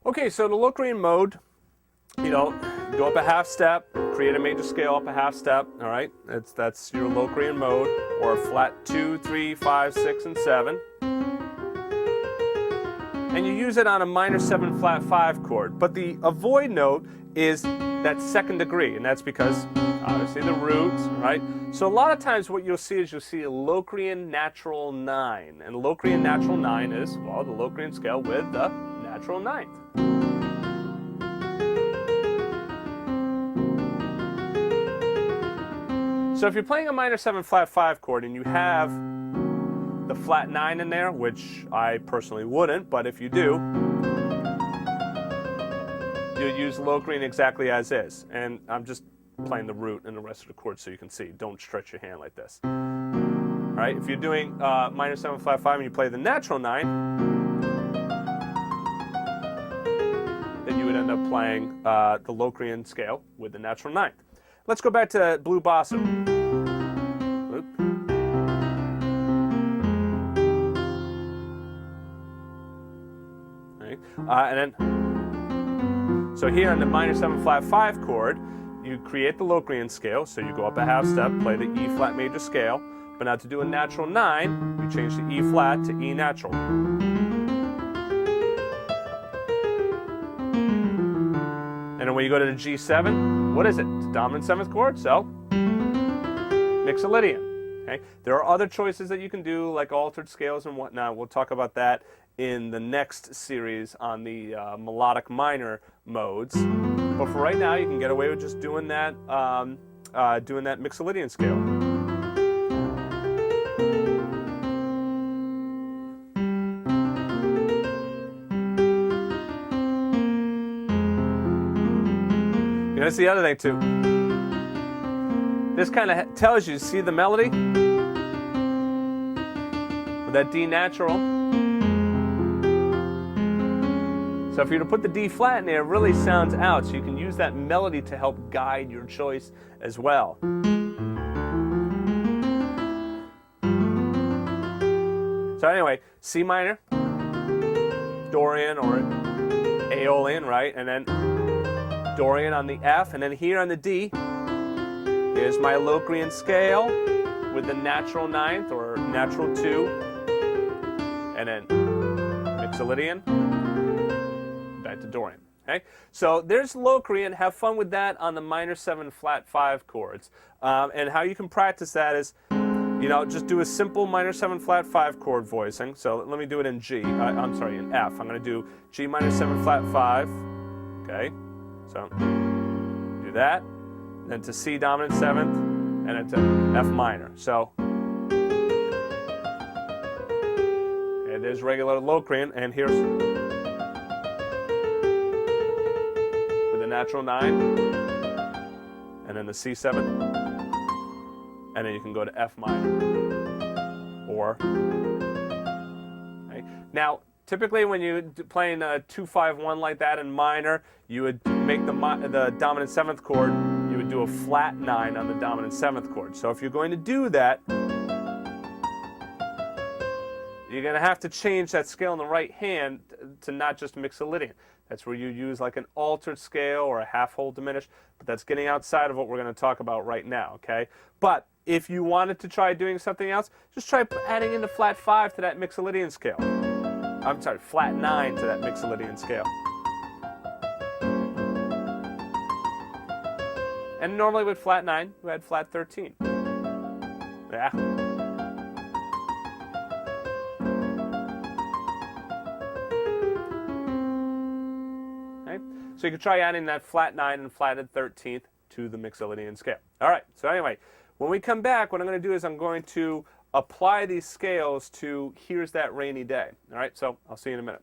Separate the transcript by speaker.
Speaker 1: Okay, so the Locrian mode, go up a half step, create a major scale up a half step, all right? That's your Locrian mode, or flat 2, 3, 5, 6, and 7. And you use it on a minor 7 flat 5 chord. But the avoid note is that second degree, and that's because obviously the root, right? So a lot of times what you'll see is a Locrian natural 9. And Locrian natural 9 is, well, the Locrian scale with the natural ninth. So if you're playing a minor 7 flat 5 chord and you have the flat 9 in there, which I personally wouldn't, but if you do, you use Locrian exactly as is. And I'm just playing the root and the rest of the chords so you can see. Don't stretch your hand like this. All right, if you're doing minor 7 flat 5 and you play the natural 9, then you would end up playing the Locrian scale with the natural ninth. Let's go back to Blue Bossa. Oop. Right. And then, so here on the minor 7 flat 5 chord, you create the Locrian scale, so you go up a half step, play the E flat major scale, but now to do a natural 9, you change the E flat to E natural. And then when you go to the G7, what is it? It's a dominant 7th chord, so Mixolydian. Okay? There are other choices that you can do, like altered scales and whatnot. We'll talk about that in the next series on the melodic minor modes. But for right now, you can get away with just doing that Mixolydian scale. That's the other thing too. This kind of tells you, see the melody? With that D natural. So if you were to put the D flat in there, it really sounds out. So you can use that melody to help guide your choice as well. So anyway, C minor, Dorian or Aeolian, right? And then Dorian on the F, and then here on the D, here's my Locrian scale with the natural ninth or natural 2, and then Mixolydian, back to Dorian. Okay, so there's Locrian. Have fun with that on the minor 7 flat 5 chords, and how you can practice that is, just do a simple minor 7 flat 5 chord voicing. So let me do it in G. I'm sorry, in F. I'm going to do G minor 7 flat 5. Okay. So do that, then to C dominant 7th, and then to F minor. So okay, there's regular Locrian, and here's with the natural 9, and then the C7, and then you can go to F minor. Or okay. Now, typically, when you're playing a 2-5-1 like that in minor, you would make the dominant 7th chord, you would do a flat 9 on the dominant 7th chord. So if you're going to do that, you're going to have to change that scale in the right hand to not just Mixolydian. That's where you use like an altered scale or a half-whole diminished, but that's getting outside of what we're going to talk about right now, okay? But if you wanted to try doing something else, just try adding in the flat 5 to that Mixolydian scale. I'm sorry, flat 9 to that Mixolydian scale. And normally with flat 9, we had flat 13. Yeah. Okay. So you could try adding that flat 9 and flatted 13th to the Mixolydian scale. All right, so anyway, when we come back, what I'm going to do is I'm going to apply these scales to Here's That Rainy Day. All right, so I'll see you in a minute.